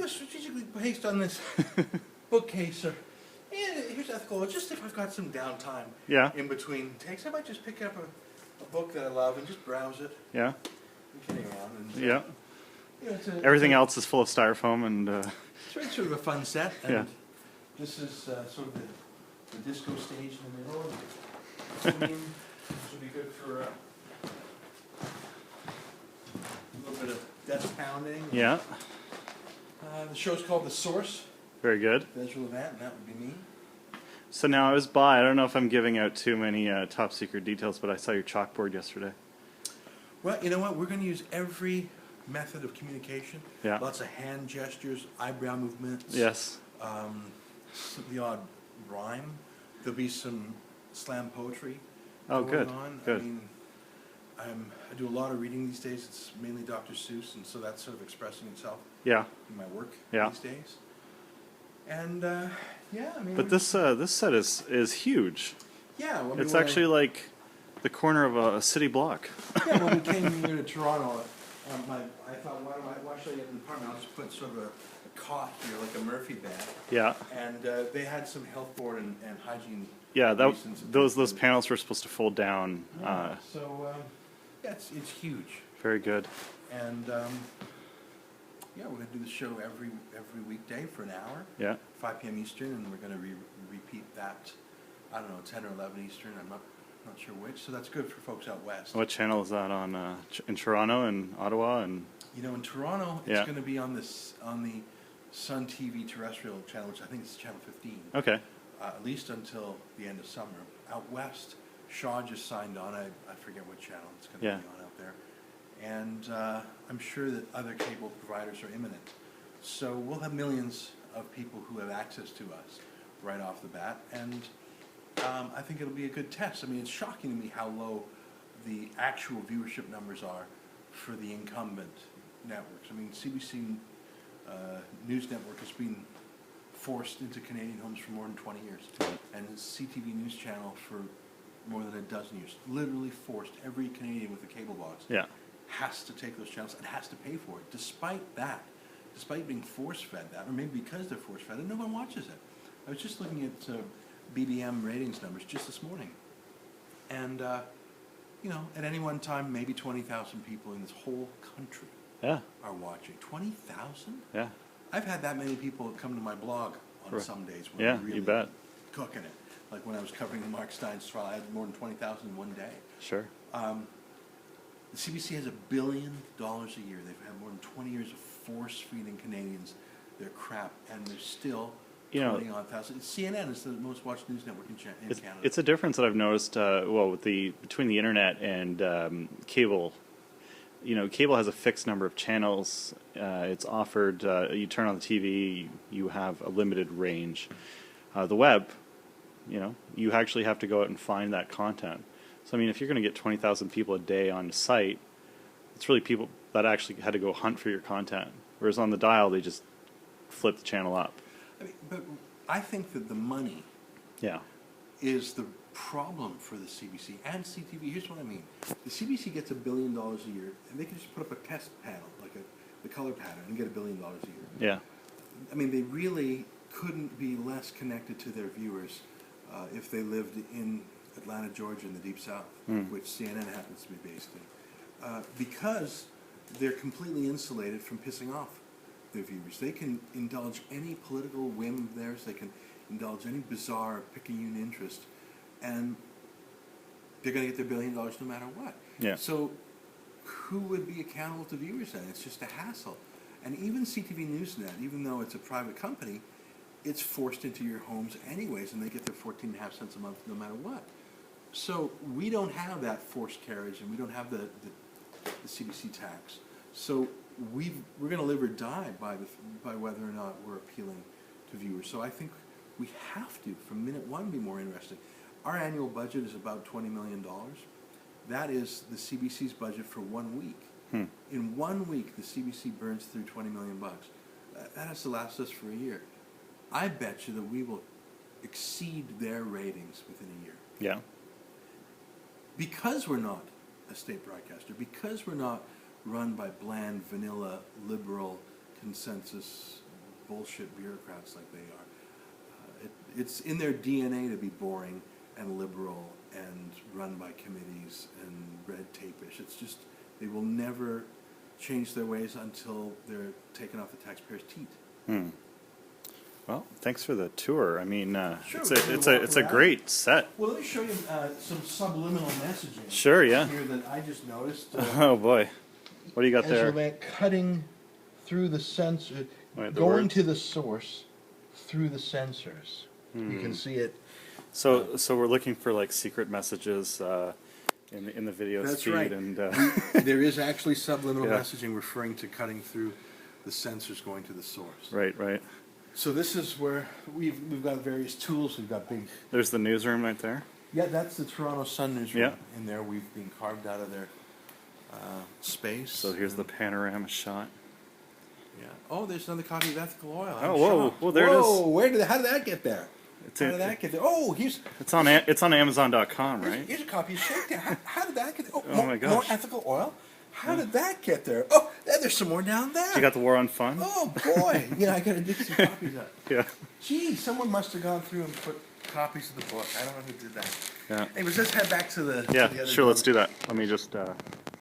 strategically placed on this bookcase. And here's ethical. Just if I've got some downtime in between takes, I might just pick up a book that I love and just browse it. Yeah. And kidding around. And, yeah. You know, Everything else is full of styrofoam and. It's really sort of a fun set. And this is sort of the disco stage in the middle. This would be good for a little bit of desk pounding. Yeah. The show's called The Source. Very good. Ezra, Levant, and that would be me. So now I was by, I don't know if I'm giving out too many top secret details, but I saw your chalkboard yesterday. Well, you know what? We're going to use every method of communication. Yeah. Lots of hand gestures, eyebrow movements. Yes. The odd rhyme. There'll be some slam poetry going on. Good. I mean, I do a lot of reading these days. It's mainly Dr. Seuss, and so that's sort of expressing itself in my work these days. And I mean. But this set is huge. Yeah, well, I mean, it's actually like the corner of a city block. Yeah, when we came here to Toronto, I thought, why should I get an apartment? I'll just put sort of a cot here, like a Murphy bed. Yeah. And they had some health board and hygiene. Yeah, those panels were supposed to fold down. Yeah, it's huge. Very good. And we're going to do the show every weekday for an hour. Yeah. 5 p.m. Eastern, and we're going to repeat that. I don't know, 10 or 11 Eastern. I'm not sure which. So that's good for folks out west. What channel is that on? In Toronto and Ottawa and. You know, in Toronto, it's going to be on the Sun TV terrestrial channel, which I think is channel 15. Okay. At least until the end of summer. Out west, Shaw just signed on. I forget what channel it's going to be on out there. And I'm sure that other cable providers are imminent. So we'll have millions of people who have access to us right off the bat. And I think it'll be a good test. I mean, it's shocking to me how low the actual viewership numbers are for the incumbent networks. I mean, CBC News Network has been forced into Canadian homes for more than 20 years. And CTV News Channel for more than a dozen years. Literally forced every Canadian with a cable box has to take those channels and has to pay for it. Despite being force-fed that, or maybe because they're force-fed, and no one watches it. I was just looking at BBM ratings numbers just this morning. And, at any one time, maybe 20,000 people in this whole country are watching. 20,000? Yeah. I've had that many people come to my blog on some days when I'm really cooking it. Like when I was covering the Mark Stein's trial, I had more than 20,000 in one day. Sure. The CBC has $1 billion a year. They've had more than 20 years of force-feeding Canadians their crap, and they're still 20-odd thousand. CNN is the most watched news network in Canada. It's a difference that I've noticed. Between the internet and cable. Cable has a fixed number of channels. It's offered. You turn on the TV, you have a limited range. The web, you actually have to go out and find that content. So, I mean, if you're going to get 20,000 people a day on the site, it's really people that actually had to go hunt for your content. Whereas on the dial, they just flip the channel up. But I think that the money is the problem for the CBC and CTV. Here's what I mean. The CBC gets $1 billion a year, and they can just put up a test panel, like the color pattern, and get $1 billion a year. Yeah. I mean, they really couldn't be less connected to their viewers if they lived in Atlanta, Georgia, in the Deep South, which CNN happens to be based in, because they're completely insulated from pissing off their viewers. They can indulge any political whim of theirs. They can indulge any bizarre picayune interest, and they're going to get their $1 billion no matter what. Yeah. So who would be accountable to viewers then? It's just a hassle. And even CTV Newsnet, even though it's a private company, it's forced into your homes anyways, and they get their 14.5 cents a month no matter what. So we don't have that forced carriage, and we don't have the CBC tax. So we're going to live or die by whether or not we're appealing to viewers. So I think we have to, from minute one, be more interested. Our annual budget is about $20 million. That is the CBC's budget for 1 week. In 1 week, the CBC burns through $20 million. That has to last us for a year. I bet you that we will exceed their ratings within a year. Yeah. Because we're not a state broadcaster, because we're not run by bland, vanilla, liberal, consensus bullshit bureaucrats like they are. It's in their DNA to be boring and liberal and run by committees and red tape-ish. It's just, they will never change their ways until they're taken off the taxpayers' teat. Well, thanks for the tour. I mean, Sure, it's a great set. Well, let me show you some subliminal messaging. Sure, yeah. Here that I just noticed. Oh boy, what do you got Ezra there? Levant cutting through the sensor, Right, going words. to the source through the sensors. You can see it. So we're looking for like secret messages in the video That's feed, right. and There is actually subliminal Yeah. messaging referring to cutting through the sensors going to the source. right. So this is where we've got various tools. We've got big. There's the newsroom right there. Yeah, that's the Toronto Sun newsroom. Yeah. In there, we've been carved out of their space. So here's the panorama shot. Yeah. Oh, there's another copy of Ethical Oil. Oh, whoa. Well, there it is. Whoa, how did that get there? How did that get there? Oh, It's on Amazon.com, right? Here's a copy of Shakedown. How did that get there? Oh my gosh. More Ethical Oil? How did that get there? Oh, there's some more down there. You got the War on Fun. Oh, boy. I got to dig some copies up. Yeah. Gee, someone must have gone through and put copies of the book. I don't know who did that. Yeah. Anyways, let's head back to the. Yeah. to the other Sure. Let's building. do that. Let me just.